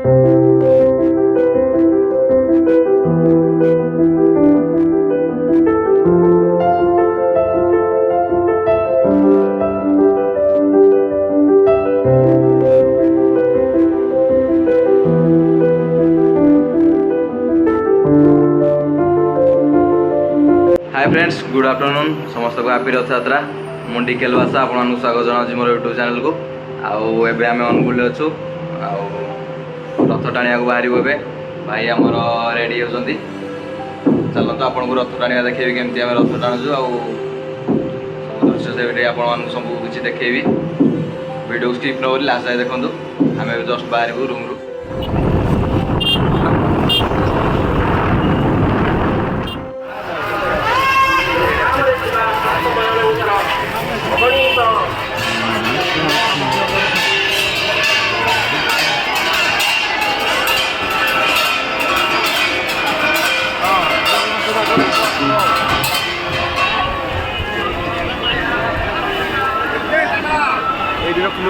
Hi friends, good afternoon समस्त को happy रथ यात्रा। मुंडी केलवासा आपको स्वागत जनाऊँ मोर यूट्यूब चैनल को। आउ आम अनुगुल अच्छु रथ टाणिया बाहर ए भाई आमर रेडी होती। चलते आपको रथ टाणिया देखेबी केमती आम रथ टाणुचु आउ सब दृश्य से आपको सब किसी देखेबी। वीडियो स्किप न करी लास्ट जाए देखो। आम जस्ट बाहर रूम रू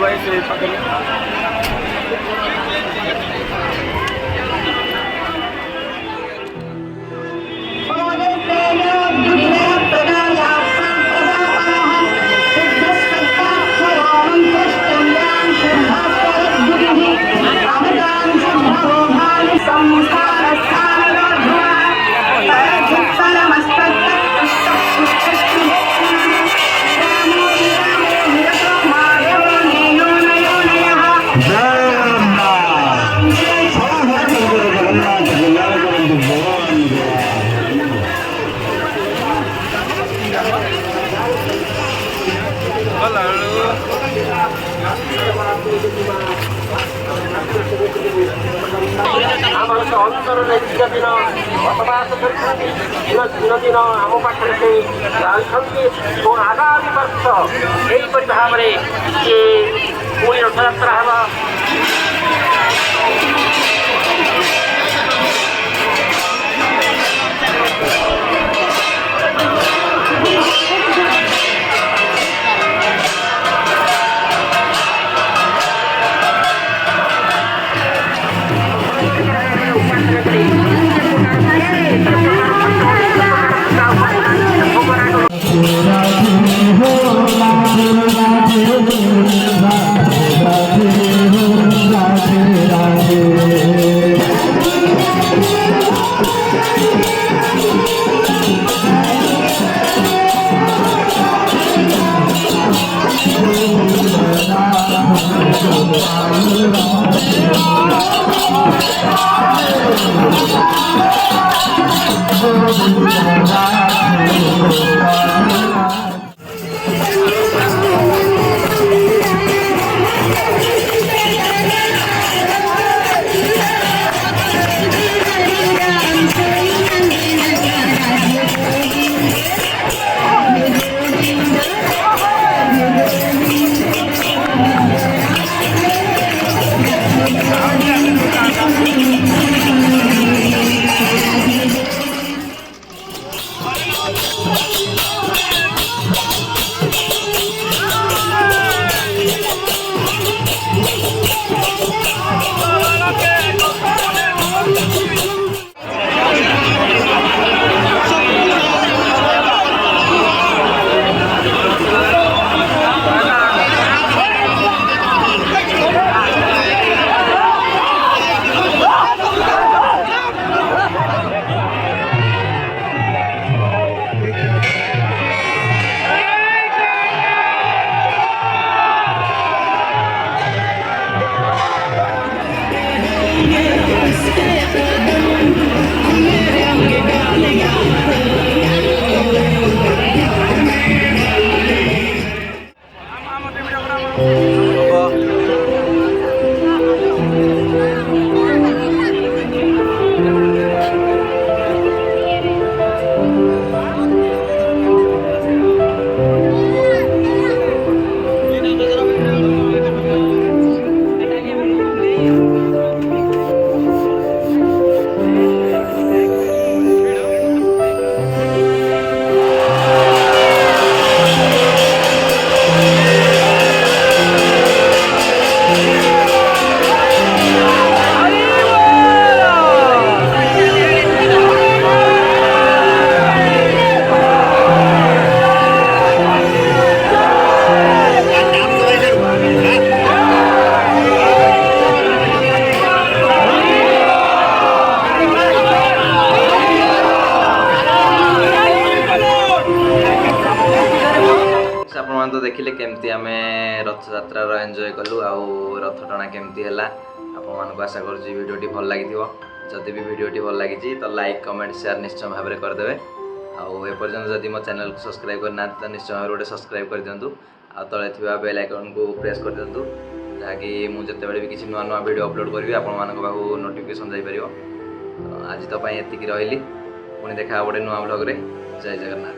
भाई से अंतर नैतिक दिन बसवास दिन दिन आम पाखे से आगामी वर्ष यहीपरि भाव में पुणी रथयात्रा है। रथटଣା केमती है आपको आशा करुँच भिडियोटी भल लगी जदि भी भिडियोटी भल लगी तो लाइक कमेंट शेयर निश्चय भाव में करदे आपर्यंत जदि मो चैनल को सब्सक्राइब करना तो निश्चय भाव गोटे सब्सक्राइब कर दिंतु आ तले थिबा बेल आइकन को प्रेस कर दिंतु जहाँकि मुझे भी किसी नुआ नुआ वीडियो अपलोड करी आपको नोटिफिकेशन जापर आज तो ये रही पुणी देखा गोटे नुआ ब्लॉग रे जय जगन्नाथ।